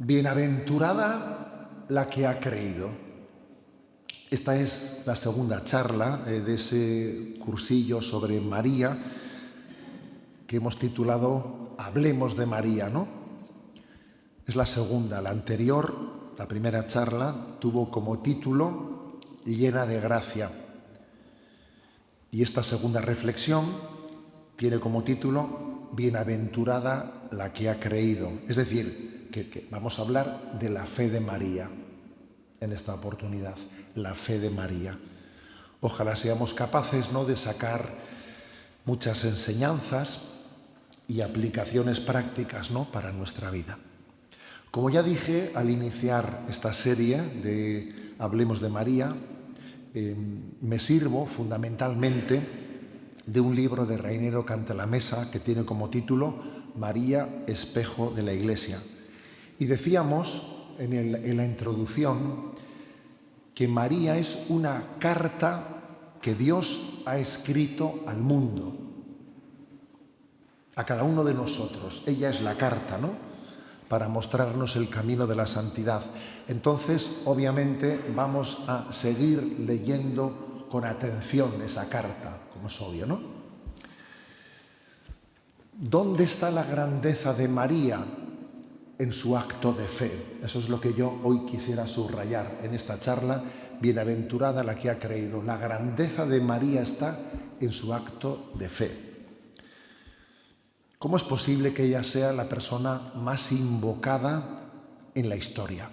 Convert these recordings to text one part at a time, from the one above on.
Bienaventurada la que ha creído. Esta es la segunda charla de ese cursillo sobre María que hemos titulado Hablemos de María, ¿no? Es la segunda. La anterior, la primera charla, tuvo como título Llena de gracia. Y esta segunda reflexión tiene como título Bienaventurada la que ha creído. Es decir, que vamos a hablar de la fe de María en esta oportunidad, la fe de María. Ojalá seamos capaces, ¿no?, de sacar muchas enseñanzas y aplicaciones prácticas, ¿no?, para nuestra vida. Como ya dije al iniciar esta serie de Hablemos de María, me sirvo fundamentalmente de un libro de Reinero Cantalamessa que tiene como título María, espejo de la Iglesia. Y decíamos en la introducción que María es una carta que Dios ha escrito al mundo, a cada uno de nosotros. Ella es la carta, ¿no?, para mostrarnos el camino de la santidad. Entonces, obviamente, vamos a seguir leyendo con atención esa carta, como es obvio, ¿no? ¿Dónde está la grandeza de María en su acto de fe? Eso es lo que yo hoy quisiera subrayar en esta charla. Bienaventurada la que ha creído. La grandeza de María está en su acto de fe. ¿Cómo es posible que ella sea la persona más invocada en la historia?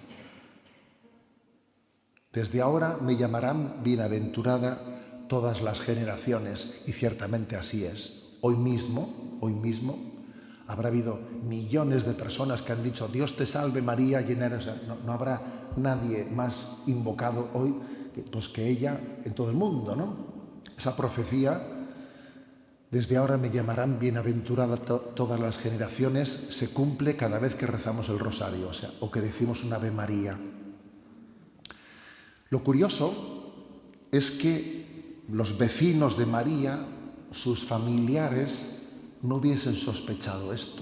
Desde ahora me llamarán bienaventurada todas las generaciones, y ciertamente así es. Hoy mismo, habrá habido millones de personas que han dicho Dios te salve María, llena eres. No habrá nadie más invocado hoy que ella en todo el mundo, ¿no? Esa profecía, desde ahora me llamarán bienaventurada todas las generaciones, se cumple cada vez que rezamos el rosario, o que decimos un Ave María. Lo curioso es que los vecinos de María, sus familiares, no hubiesen sospechado esto,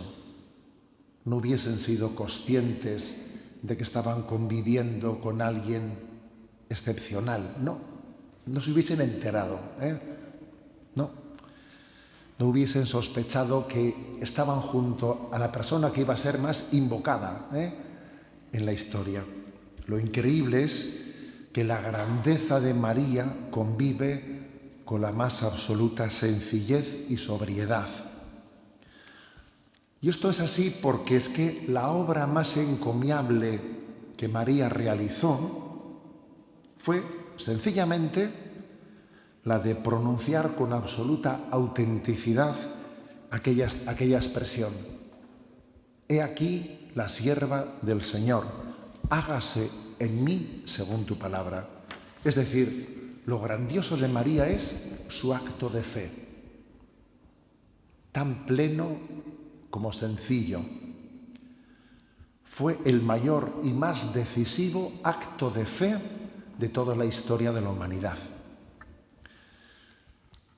no hubiesen sido conscientes de que estaban conviviendo con alguien excepcional. No se hubiesen enterado, no hubiesen sospechado que estaban junto a la persona que iba a ser más invocada en la historia. Lo increíble es que la grandeza de María convive con la más absoluta sencillez y sobriedad. Y esto es así porque es que la obra más encomiable que María realizó fue sencillamente la de pronunciar con absoluta autenticidad aquella expresión: He aquí la sierva del Señor, hágase en mí según tu palabra. Es decir, lo grandioso de María es su acto de fe, tan pleno como sencillo. Fue el mayor y más decisivo acto de fe de toda la historia de la humanidad.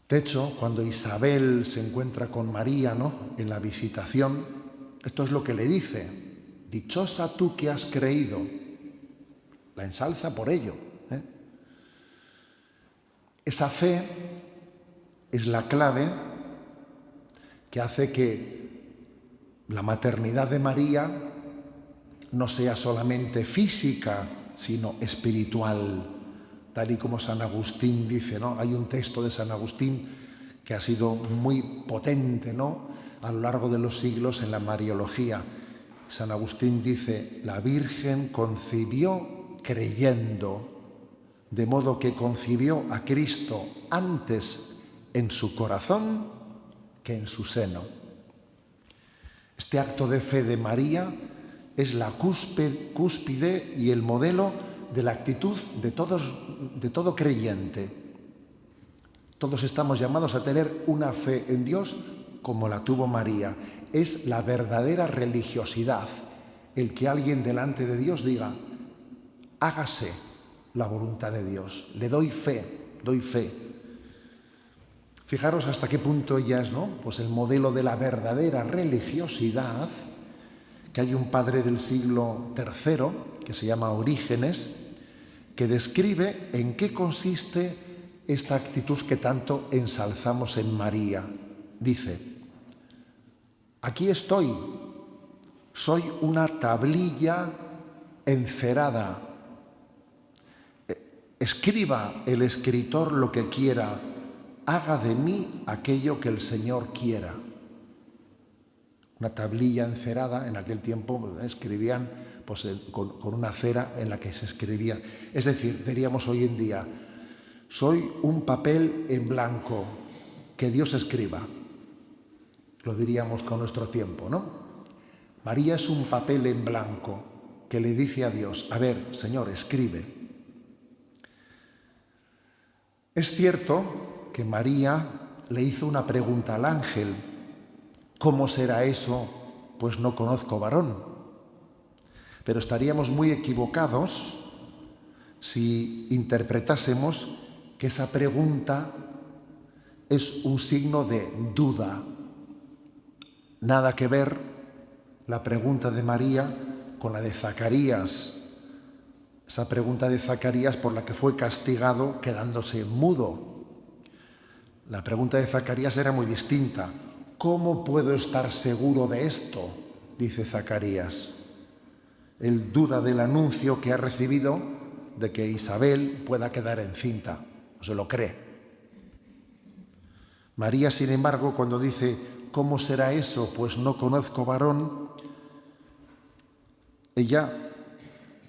De hecho, cuando Isabel se encuentra con María, ¿no?, en la visitación, esto es lo que le dice: dichosa tú que has creído. La ensalza por ello. Esa fe es la clave que hace que la maternidad de María no sea solamente física, sino espiritual, tal y como San Agustín dice, ¿no? Hay un texto de San Agustín que ha sido muy potente, ¿no?, a lo largo de los siglos en la Mariología. San Agustín dice: la Virgen concibió creyendo, de modo que concibió a Cristo antes en su corazón que en su seno. Este acto de fe de María es la cúspide y el modelo de la actitud de todo creyente. Todos estamos llamados a tener una fe en Dios como la tuvo María. Es la verdadera religiosidad el que alguien delante de Dios diga: hágase la voluntad de Dios, le doy fe. Fijaros hasta qué punto ella es, ¿no?, pues el modelo de la verdadera religiosidad que hay un padre del siglo III, que se llama Orígenes, que describe en qué consiste esta actitud que tanto ensalzamos en María. Dice: aquí estoy, soy una tablilla encerada. Escriba el escritor lo que quiera, haga de mí aquello que el Señor quiera. Una tablilla encerada, en aquel tiempo escribían pues, con una cera en la que se escribía. Es decir, diríamos hoy en día, soy un papel en blanco, que Dios escriba. Lo diríamos con nuestro tiempo, ¿no? María es un papel en blanco que le dice a Dios: a ver, Señor, escribe. Es cierto que María le hizo una pregunta al ángel: ¿cómo será eso? Pues no conozco varón. Pero estaríamos muy equivocados si interpretásemos que esa pregunta es un signo de duda. Nada que ver la pregunta de María con la de Zacarías. Esa pregunta de Zacarías por la que fue castigado quedándose mudo. La pregunta de Zacarías era muy distinta. ¿Cómo puedo estar seguro de esto?, dice Zacarías. Él duda del anuncio que ha recibido de que Isabel pueda quedar encinta. No se lo cree. María, sin embargo, cuando dice: ¿cómo será eso? Pues no conozco varón, ella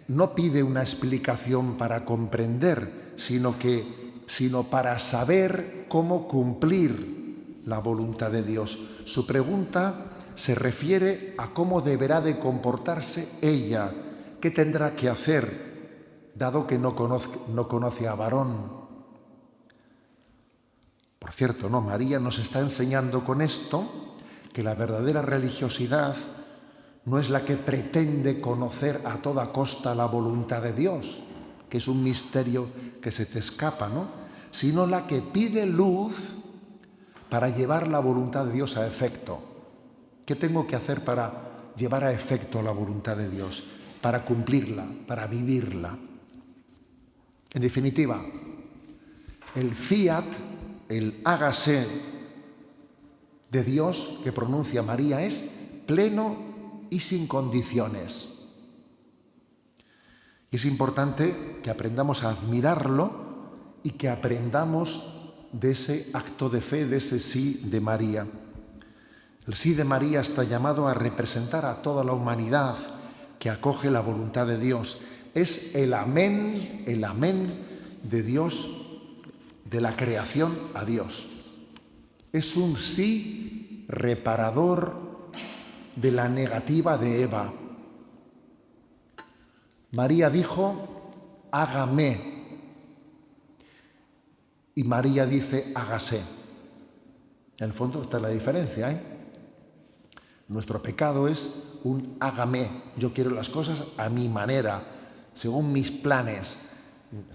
no pide una explicación para comprender, sino para saber cómo cumplir la voluntad de Dios. Su pregunta se refiere a cómo deberá de comportarse ella, qué tendrá que hacer, dado que no conoce a varón. Por cierto, ¿no? María nos está enseñando con esto que la verdadera religiosidad no es la que pretende conocer a toda costa la voluntad de Dios, que es un misterio que se te escapa, ¿no? Sino la que pide luz para llevar la voluntad de Dios a efecto. ¿Qué tengo que hacer para llevar a efecto la voluntad de Dios? Para cumplirla, para vivirla. En definitiva, el fiat, el hágase de Dios que pronuncia María es pleno y sin condiciones. Y es importante que aprendamos a admirarlo y que aprendamos de ese acto de fe, de ese sí de María. El sí de María está llamado a representar a toda la humanidad que acoge la voluntad de Dios. Es el amén de Dios, de la creación a Dios. Es un sí reparador de la negativa de Eva. María dijo: hágame. Y María dice: hágase. En el fondo está la diferencia, ¿eh? Nuestro pecado es un hágame. Yo quiero las cosas a mi manera, según mis planes.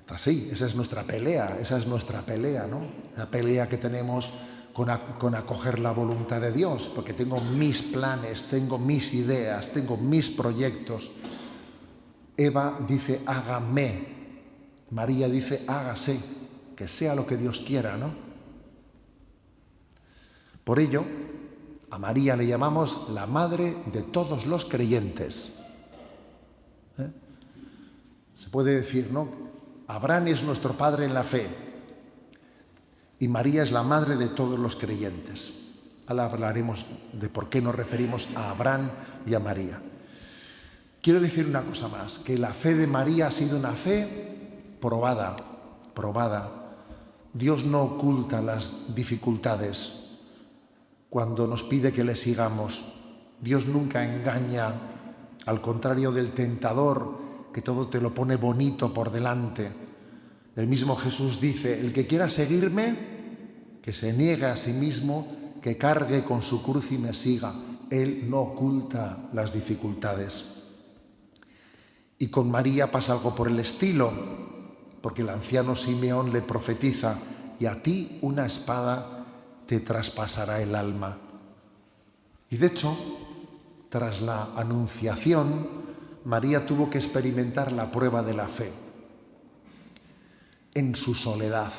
Así, esa es nuestra pelea, ¿no? La pelea que tenemos con acoger la voluntad de Dios, porque tengo mis planes, tengo mis ideas, tengo mis proyectos. Eva dice: hágame. María dice: hágase, que sea lo que Dios quiera, ¿no? Por ello, a María le llamamos la madre de todos los creyentes. Se puede decir, ¿no? Abraham es nuestro padre en la fe y María es la madre de todos los creyentes. Ahora hablaremos de por qué nos referimos a Abraham y a María. Quiero decir una cosa más, que la fe de María ha sido una fe probada. Dios no oculta las dificultades cuando nos pide que le sigamos. Dios nunca engaña, al contrario del tentador, que todo te lo pone bonito por delante. El mismo Jesús dice: el que quiera seguirme, que se niegue a sí mismo, que cargue con su cruz y me siga. Él no oculta las dificultades. Y con María pasa algo por el estilo, porque el anciano Simeón le profetiza: y a ti una espada te traspasará el alma. Y de hecho, Tras la anunciación, María tuvo que experimentar la prueba de la fe en su soledad,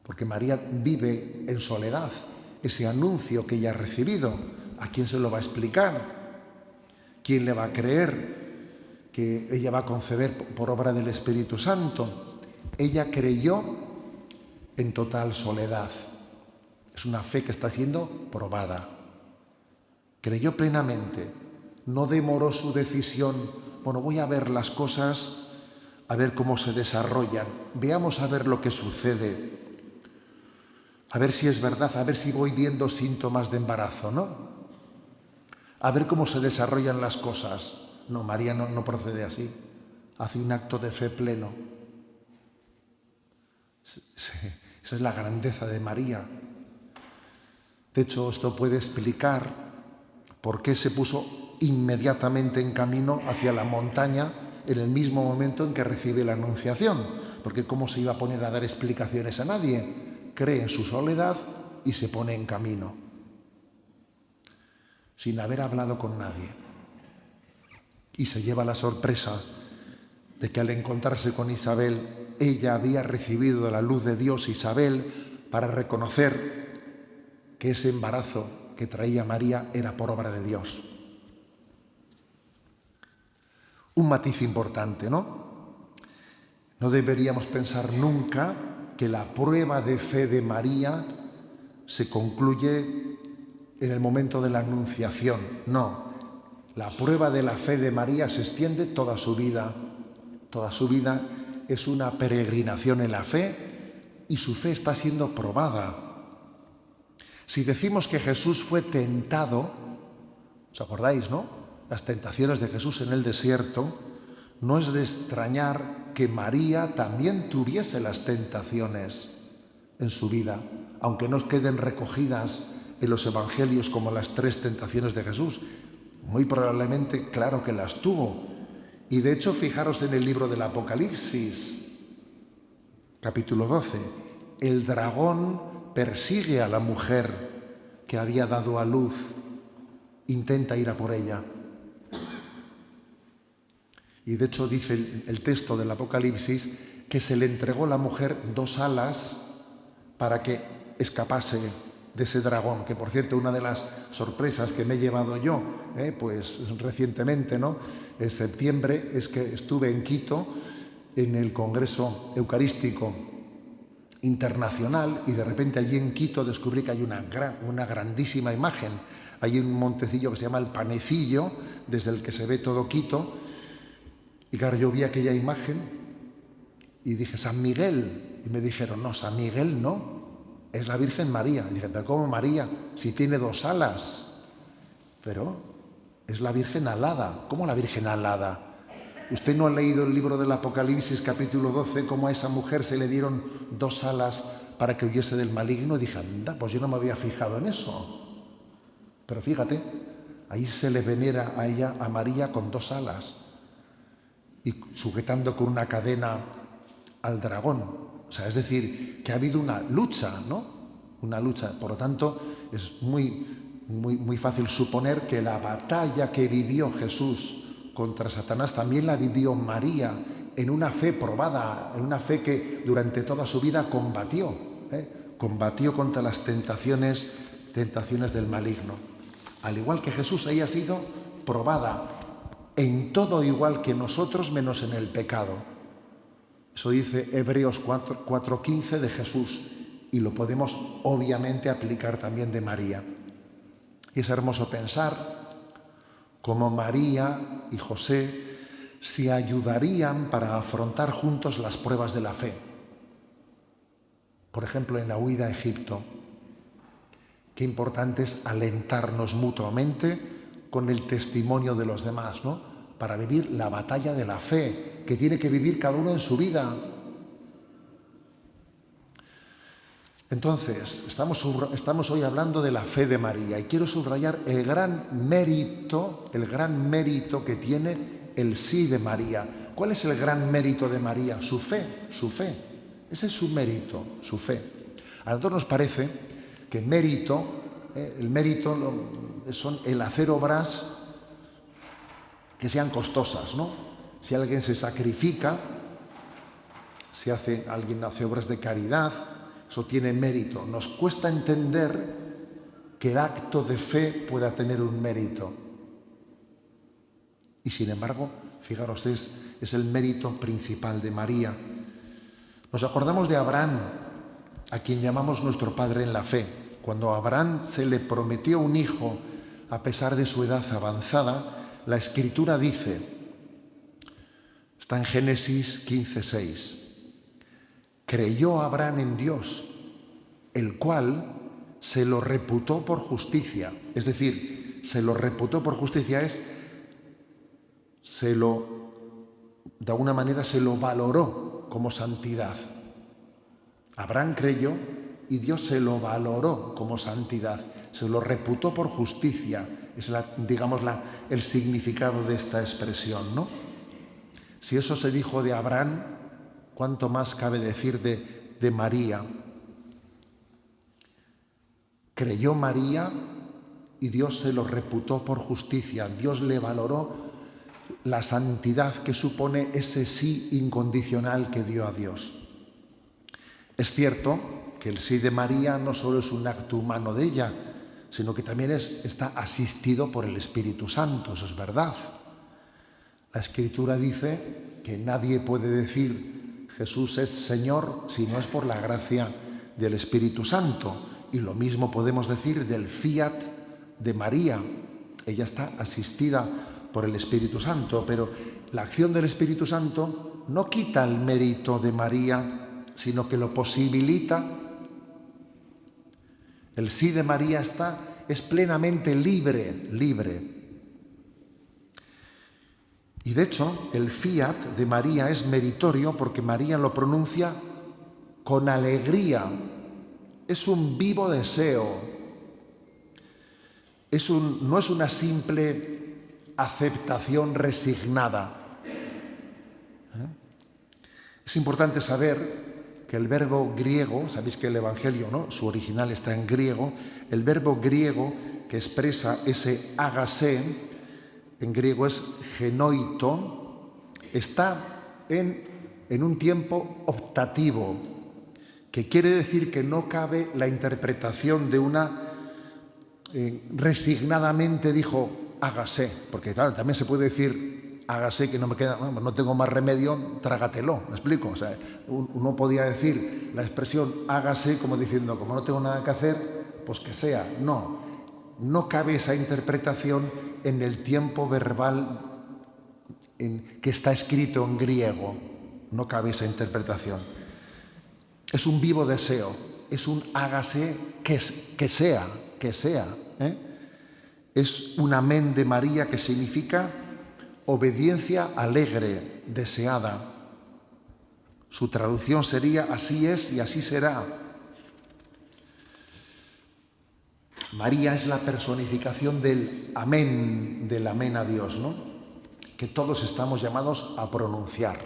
porque María vive en soledad. Ese anuncio que ella ha recibido, ¿a quién se lo va a explicar? ¿Quién le va a creer que ella va a conceder por obra del Espíritu Santo? Ella creyó en total soledad. Es una fe que está siendo probada. Creyó plenamente, no demoró su decisión. Bueno, voy a ver las cosas, a ver cómo se desarrollan, veamos a ver lo que sucede, a ver si es verdad, a ver si voy viendo síntomas de embarazo, ¿no? A ver cómo se desarrollan las cosas. No, María no procede así, hace un acto de fe pleno. Esa es la grandeza de María. De hecho, esto puede explicar por qué se puso inmediatamente en camino hacia la montaña en el mismo momento en que recibe la anunciación. Porque ¿cómo se iba a poner a dar explicaciones a nadie? Cree en su soledad y se pone en camino, sin haber hablado con nadie. Y se lleva la sorpresa de que al encontrarse con Isabel, ella había recibido la luz de Dios, Isabel, para reconocer que ese embarazo que traía María era por obra de Dios. Un matiz importante, ¿no? No deberíamos pensar nunca que la prueba de fe de María se concluye en el momento de la anunciación. No, la prueba de la fe de María se extiende toda su vida. Toda su vida es una peregrinación en la fe y su fe está siendo probada. Si decimos que Jesús fue tentado, ¿os acordáis, no? Las tentaciones de Jesús en el desierto, no es de extrañar que María también tuviese las tentaciones en su vida, aunque no queden recogidas en los evangelios como las 3 tentaciones de Jesús. Muy probablemente, claro que las tuvo. Y de hecho, fijaros en el libro del Apocalipsis, capítulo 12, el dragón persigue a la mujer que había dado a luz, intenta ir a por ella. Y de hecho dice el texto del Apocalipsis que se le entregó a la mujer 2 alas para que escapase de ese dragón, que por cierto, una de las sorpresas que me he llevado yo, pues recientemente, ¿no? En septiembre, es que estuve en Quito en el Congreso Eucarístico Internacional y de repente allí en Quito descubrí que hay una grandísima imagen. Hay un montecillo que se llama el Panecillo, desde el que se ve todo Quito. Y claro, yo vi aquella imagen y dije, San Miguel. Y me dijeron, no, San Miguel no, es la Virgen María. Y dije, pero ¿cómo María? Si tiene 2 alas. Pero es la Virgen alada. ¿Cómo la Virgen alada? ¿Usted no ha leído el libro del Apocalipsis, capítulo 12, cómo a esa mujer se le dieron 2 alas para que huyese del maligno? Y dije, anda, pues yo no me había fijado en eso. Pero fíjate, ahí se le venera a ella, a María, con 2 alas y sujetando con una cadena al dragón. O sea, es decir, que ha habido una lucha, ¿no? Una lucha. Por lo tanto, es muy fácil suponer que la batalla que vivió Jesús contra Satanás también la vivió María en una fe probada, en una fe que durante toda su vida combatió. Combatió contra las tentaciones del maligno. Al igual que Jesús, ella ha sido probada en todo igual que nosotros, menos en el pecado. Eso dice Hebreos 4:15 de Jesús y lo podemos obviamente aplicar también de María. Y es hermoso pensar cómo María y José se ayudarían para afrontar juntos las pruebas de la fe. Por ejemplo, en la huida a Egipto. Qué importante es alentarnos mutuamente con el testimonio de los demás, ¿no? Para vivir la batalla de la fe que tiene que vivir cada uno en su vida. Entonces, estamos hoy hablando de la fe de María y quiero subrayar el gran mérito que tiene el sí de María. ¿Cuál es el gran mérito de María? Su fe. Ese es su mérito, su fe. A nosotros nos parece que el mérito son el hacer obras que sean costosas, ¿no? Si alguien se sacrifica, si alguien hace obras de caridad, eso tiene mérito. Nos cuesta entender que el acto de fe pueda tener un mérito. Y sin embargo, fijaros, es el mérito principal de María. Nos acordamos de Abraham, a quien llamamos nuestro padre en la fe. Cuando a Abraham se le prometió un hijo a pesar de su edad avanzada, la Escritura dice, está en Génesis 15:6, creyó Abraham en Dios, el cual se lo reputó por justicia. Es decir, se lo reputó por justicia de alguna manera se lo valoró como santidad. Abraham creyó y Dios se lo valoró como santidad, se lo reputó por justicia. Es el significado de esta expresión, ¿no? Si eso se dijo de Abraham, ¿cuánto más cabe decir de María? Creyó María y Dios se lo reputó por justicia. Dios le valoró la santidad que supone ese sí incondicional que dio a Dios. Es cierto que el sí de María no solo es un acto humano de ella, sino que también está asistido por el Espíritu Santo, eso es verdad. La Escritura dice que nadie puede decir Jesús es Señor si no es por la gracia del Espíritu Santo. Y lo mismo podemos decir del fiat de María. Ella está asistida por el Espíritu Santo, pero la acción del Espíritu Santo no quita el mérito de María, sino que lo posibilita. El sí de María es plenamente libre. Y de hecho, el fiat de María es meritorio porque María lo pronuncia con alegría. Es un vivo deseo. No es una simple aceptación resignada. Es importante saber que el verbo griego, sabéis que el Evangelio, ¿no?, su original está en griego, el verbo griego que expresa ese hágase, en griego es genoito, está en un tiempo optativo, que quiere decir que no cabe la interpretación de una resignadamente dijo hágase, porque claro, también se puede decir hágase que no tengo más remedio, trágatelo, ¿me explico? O sea, uno podía decir la expresión hágase como diciendo, como no tengo nada que hacer, pues que sea. No cabe esa interpretación en el tiempo verbal que está escrito en griego, no cabe esa interpretación. Es un vivo deseo, es un hágase que sea. Es un amén de María que significa obediencia alegre, deseada. Su traducción sería así es y así será. María es la personificación del amén a Dios, ¿no?, que todos estamos llamados a pronunciar.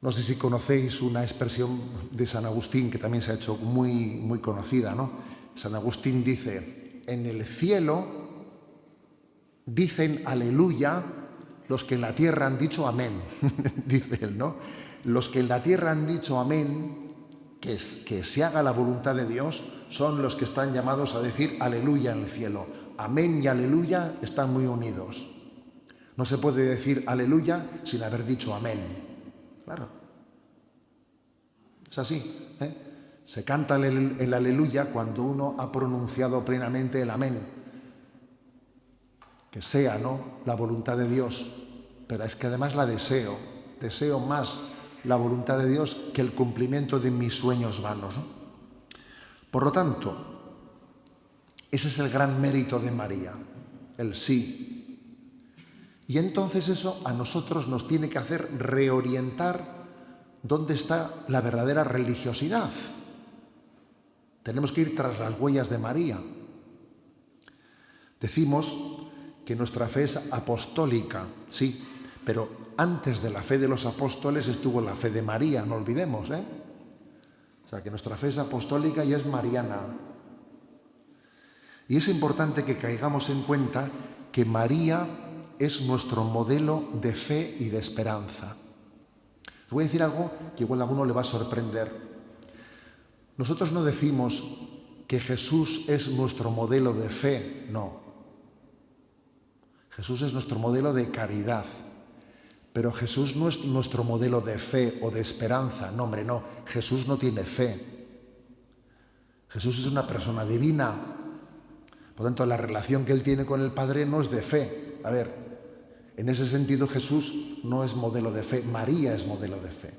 No sé si conocéis una expresión de San Agustín que también se ha hecho muy, muy conocida, ¿no? San Agustín dice, en el cielo dicen aleluya los que en la tierra han dicho amén, dice él, ¿no? Los que en la tierra han dicho amén, que se haga la voluntad de Dios, son los que están llamados a decir aleluya en el cielo. Amén y aleluya están muy unidos. No se puede decir aleluya sin haber dicho amén. Claro. Es así, ¿eh? Se canta el aleluya cuando uno ha pronunciado plenamente el amén. Que sea, ¿no?, la voluntad de Dios. Pero es que además la deseo más la voluntad de Dios que el cumplimiento de mis sueños vanos, ¿no? Por lo tanto, ese es el gran mérito de María, el sí. Y entonces eso a nosotros nos tiene que hacer reorientar dónde está la verdadera religiosidad. Tenemos que ir tras las huellas de María. Decimos que nuestra fe es apostólica, sí, pero antes de la fe de los apóstoles estuvo la fe de María, no olvidemos, ¿eh? O sea, que nuestra fe es apostólica y es mariana. Y es importante que caigamos en cuenta que María es nuestro modelo de fe y de esperanza. Os voy a decir algo que igual a alguno le va a sorprender. Nosotros no decimos que Jesús es nuestro modelo de fe, no. Jesús es nuestro modelo de caridad, pero Jesús no es nuestro modelo de fe o de esperanza. No, hombre, no. Jesús no tiene fe. Jesús es una persona divina. Por lo tanto, la relación que Él tiene con el Padre no es de fe. A ver, en ese sentido Jesús no es modelo de fe, María es modelo de fe.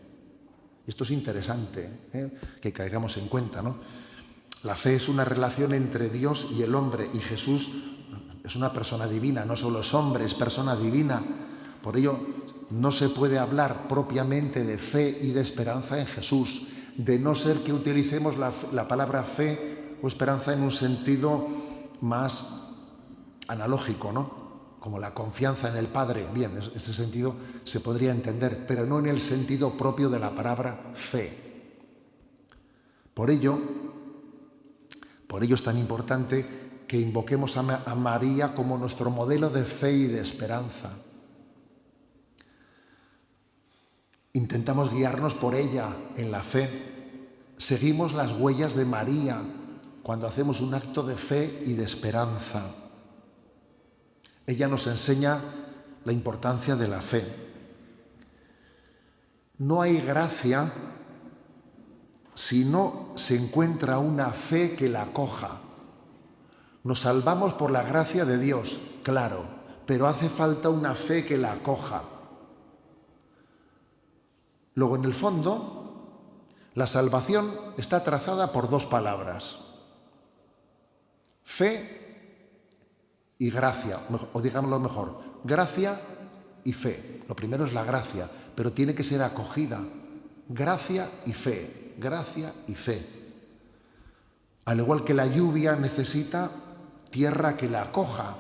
Esto es interesante, que caigamos en cuenta, ¿no? La fe es una relación entre Dios y el hombre, y Jesús es una persona divina, no solo es hombre, es persona divina. Por ello, no se puede hablar propiamente de fe y de esperanza en Jesús, de no ser que utilicemos la palabra fe o esperanza en un sentido más analógico, ¿no? Como la confianza en el Padre. Bien, en ese sentido se podría entender, pero no en el sentido propio de la palabra fe. Por ello es tan importante que invoquemos a María como nuestro modelo de fe y de esperanza. Intentamos guiarnos por ella en la fe. Seguimos las huellas de María cuando hacemos un acto de fe y de esperanza. Ella nos enseña la importancia de la fe. No hay gracia si no se encuentra una fe que la acoja. Nos salvamos por la gracia de Dios, claro, pero hace falta una fe que la acoja. Luego, en el fondo, la salvación está trazada por dos palabras: fe y gracia, o digámoslo mejor, gracia y fe. Lo primero es la gracia, pero tiene que ser acogida. Gracia y fe, gracia y fe. Al igual que la lluvia necesita tierra que la acoja,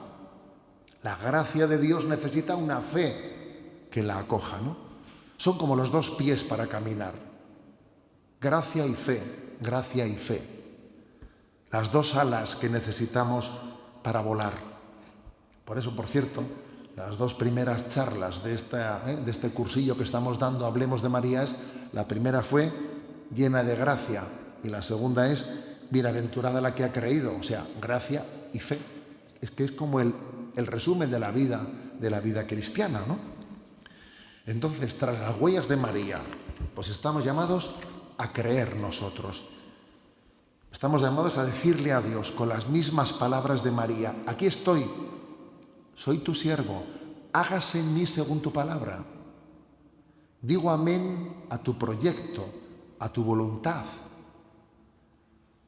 la gracia de Dios necesita una fe que la acoja, ¿no? Son como los dos pies para caminar. Gracia y fe, gracia y fe. Las dos alas que necesitamos para volar. Por eso, por cierto, las dos primeras charlas de este cursillo que estamos dando, Hablemos de María, la primera fue llena de gracia y la segunda es bienaventurada la que ha creído, o sea, gracia y fe. Es que es como el resumen de la vida cristiana, ¿no? Entonces, tras las huellas de María, pues estamos llamados a creer nosotros. Estamos llamados a decirle a Dios con las mismas palabras de María: aquí estoy, soy tu siervo, hágase en mí según tu palabra. Digo amén a tu proyecto, a tu voluntad.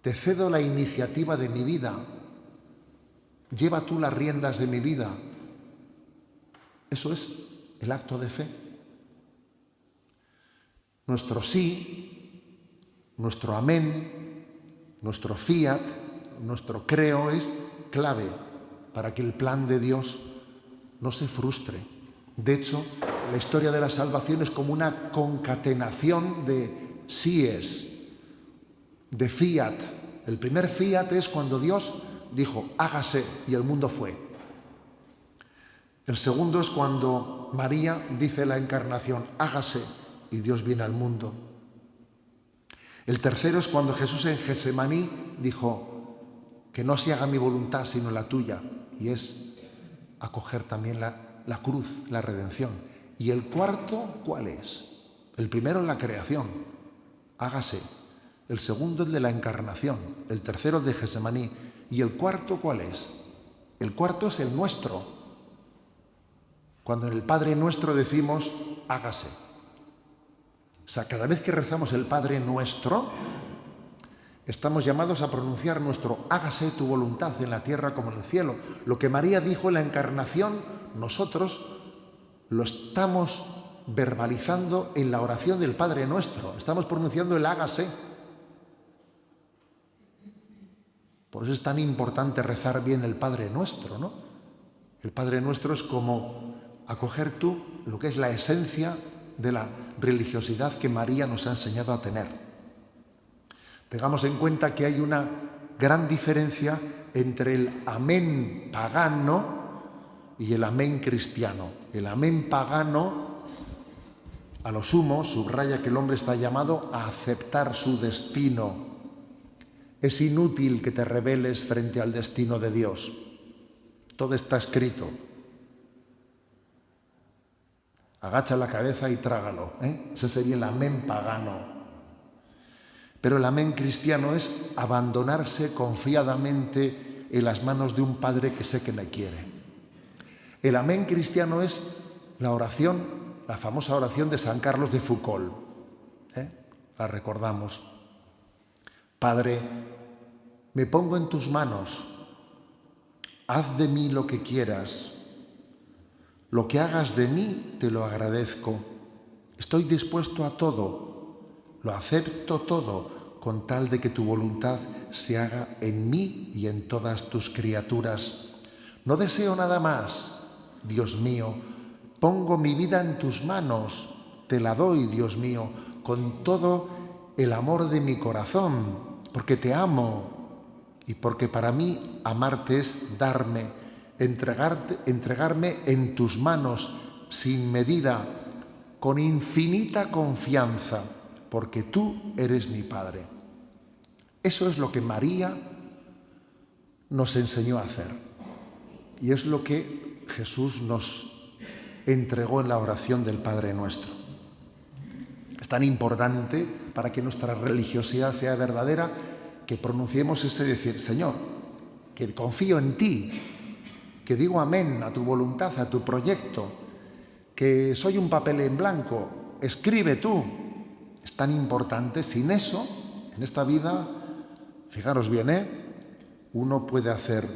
Te cedo la iniciativa de mi vida. Lleva tú las riendas de mi vida. Eso es el acto de fe. Nuestro sí, nuestro amén, nuestro fiat, nuestro creo es clave para que el plan de Dios no se frustre. De hecho, la historia de la salvación es como una concatenación de síes, de fiat. El primer fiat es cuando Dios dijo, hágase, y el mundo fue. El segundo es cuando María dice la encarnación, hágase, y Dios viene al mundo. El tercero es cuando Jesús en Getsemaní dijo, que no se haga mi voluntad sino la tuya, y es acoger también la cruz, la redención. Y el cuarto, ¿cuál es? El primero en la creación, hágase. El segundo el de la encarnación, el tercero el de Getsemaní. ¿Y el cuarto cuál es? El cuarto es el nuestro. Cuando en el Padre Nuestro decimos, hágase. O sea, cada vez que rezamos el Padre Nuestro, estamos llamados a pronunciar nuestro hágase tu voluntad en la tierra como en el cielo. Lo que María dijo en la encarnación, nosotros lo estamos verbalizando en la oración del Padre Nuestro. Estamos pronunciando el hágase. Por eso es tan importante rezar bien el Padre Nuestro, ¿no? El Padre Nuestro es como acoger tú lo que es la esencia de la religiosidad que María nos ha enseñado a tener. Tengamos en cuenta que hay una gran diferencia entre el amén pagano y el amén cristiano. El amén pagano, a lo sumo, subraya que el hombre está llamado a aceptar su destino. Es inútil que te rebeles frente al destino de Dios. Todo está escrito. Agacha la cabeza y trágalo. Ese sería el amén pagano. Pero el amén cristiano es abandonarse confiadamente en las manos de un Padre que sé que me quiere. El amén cristiano es la oración, la famosa oración de San Carlos de Foucault. La recordamos. Padre, me pongo en tus manos. Haz de mí lo que quieras. Lo que hagas de mí te lo agradezco. Estoy dispuesto a todo. Lo acepto todo con tal de que tu voluntad se haga en mí y en todas tus criaturas. No deseo nada más, Dios mío. Pongo mi vida en tus manos. Te la doy, Dios mío, con todo el amor de mi corazón, porque te amo y porque para mí amarte es darme, entregarme en tus manos sin medida, con infinita confianza, porque tú eres mi Padre. Eso es lo que María nos enseñó a hacer y es lo que Jesús nos entregó en la oración del Padre Nuestro. Es tan importante para que nuestra religiosidad sea verdadera que pronunciemos ese decir, Señor, que confío en ti, que digo amén a tu voluntad, a tu proyecto, que soy un papel en blanco, escribe tú. Es tan importante. Sin eso, en esta vida, fijaros bien, uno puede hacer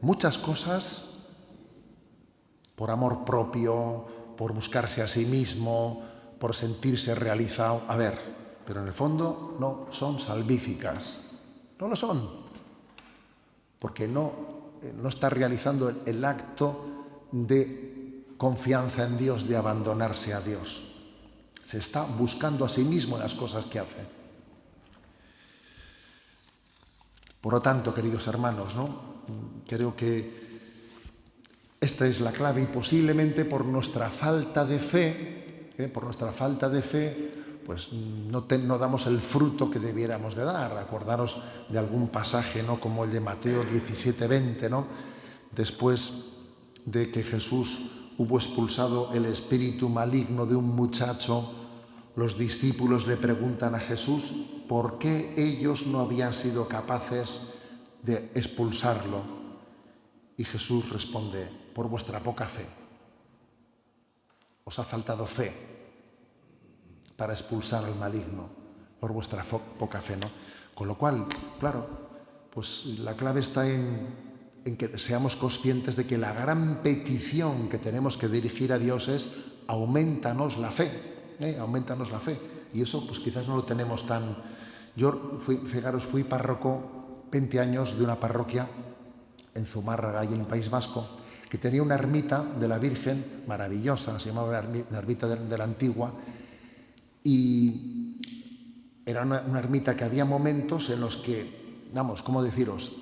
muchas cosas por amor propio, por buscarse a sí mismo, por sentirse realizado. A ver, pero en el fondo no son salvíficas. No lo son, porque no está realizando el acto de confianza en Dios, de abandonarse a Dios. Se está buscando a sí mismo en las cosas que hace. Por lo tanto, queridos hermanos, creo que esta es la clave y posiblemente por nuestra falta de fe, pues no damos el fruto que debiéramos de dar. Acordaros de algún pasaje, como el de Mateo 17:20, después de que Jesús hubo expulsado el espíritu maligno de un muchacho, los discípulos le preguntan a Jesús por qué ellos no habían sido capaces de expulsarlo. Y Jesús responde, por vuestra poca fe. Os ha faltado fe para expulsar al maligno, por vuestra poca fe, Con lo cual, claro, pues la clave está en que seamos conscientes de que la gran petición que tenemos que dirigir a Dios es aumentanos la fe, aumentanos la fe. Y eso pues quizás no lo tenemos tan... Yo, fui párroco 20 años de una parroquia en Zumárraga, y en el País Vasco, que tenía una ermita de la Virgen maravillosa, se llamaba la ermita de la Antigua, y era una ermita que había momentos en los que, ¿cómo deciros?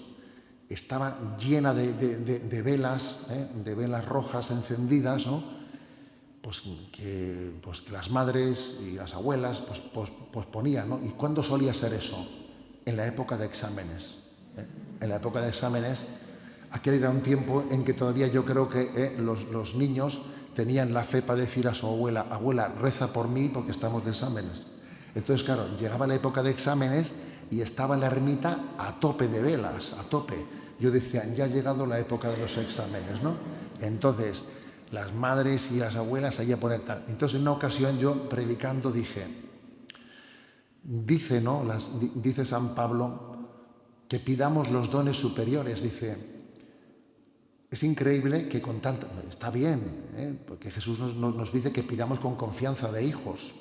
Estaba llena de velas, de velas rojas encendidas, pues que las madres y las abuelas pues ponían, ¿Y cuándo solía ser eso? En la época de exámenes. En la época de exámenes, aquel era un tiempo en que todavía yo creo que los niños tenían la fe para decir a su abuela, abuela, reza por mí porque estamos de exámenes. Entonces, claro, llegaba la época de exámenes y estaba la ermita a tope de velas, a tope. Yo decía, ya ha llegado la época de los exámenes, Entonces, las madres y las abuelas ahí a poner tal. Entonces, en una ocasión yo, predicando, dice, dice San Pablo que pidamos los dones superiores, dice. Es increíble que con tanta... Está bien, porque Jesús nos dice que pidamos con confianza de hijos.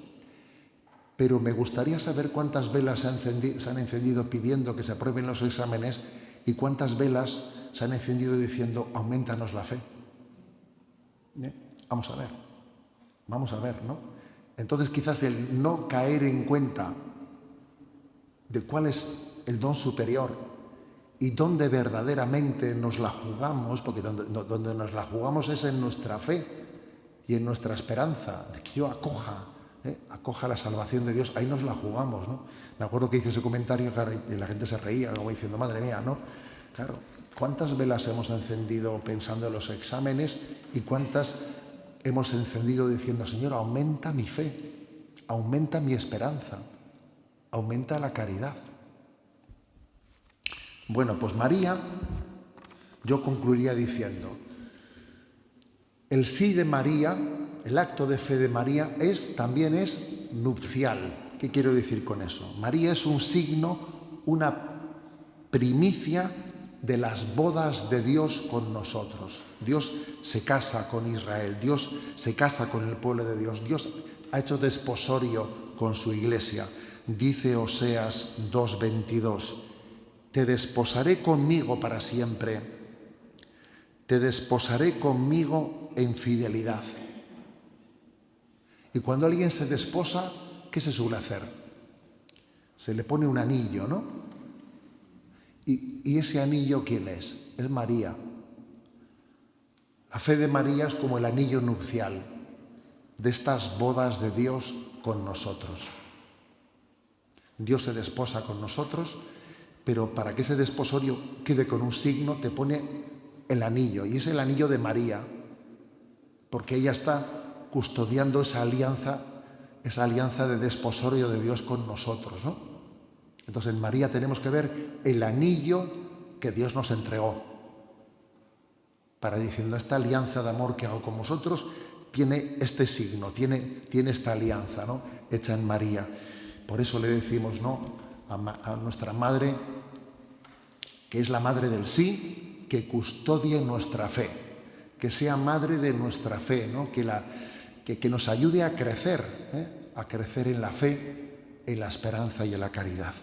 Pero me gustaría saber cuántas velas se han encendido pidiendo que se aprueben los exámenes y cuántas velas se han encendido diciendo, aumentanos la fe. Vamos a ver, Entonces quizás el no caer en cuenta de cuál es el don superior y donde verdaderamente nos la jugamos, porque donde nos la jugamos es en nuestra fe y en nuestra esperanza, de que yo acoja la salvación de Dios, ahí nos la jugamos, ¿no? Me acuerdo que hice ese comentario, claro, y la gente se reía, como diciendo, madre mía, ¿no? Claro, ¿cuántas velas hemos encendido pensando en los exámenes y cuántas hemos encendido diciendo, Señor, aumenta mi fe, aumenta mi esperanza, aumenta la caridad? Bueno, pues María, yo concluiría diciendo, el sí de María, el acto de fe de María también es nupcial. ¿Qué quiero decir con eso? María es un signo, una primicia de las bodas de Dios con nosotros. Dios se casa con Israel, Dios se casa con el pueblo de Dios, Dios ha hecho desposorio con su iglesia. Dice Oseas 2:22, te desposaré conmigo para siempre, te desposaré conmigo en fidelidad. Y cuando alguien se desposa, ¿qué se suele hacer? Se le pone un anillo, ¿no? ¿Y ese anillo quién es? Es María. La fe de María es como el anillo nupcial de estas bodas de Dios con nosotros. Dios se desposa con nosotros, pero para que ese desposorio quede con un signo, te pone el anillo, y es el anillo de María, porque ella está custodiando esa alianza de desposorio de Dios con nosotros, ¿no? Entonces en María tenemos que ver el anillo que Dios nos entregó, para diciendo, esta alianza de amor que hago con vosotros tiene este signo, tiene esta alianza, ¿no?, hecha en María. Por eso le decimos, ¿no?, a nuestra madre, que es la madre del sí, que custodie nuestra fe, que sea madre de nuestra fe, ¿no?, que nos ayude a crecer en la fe, en la esperanza y en la caridad.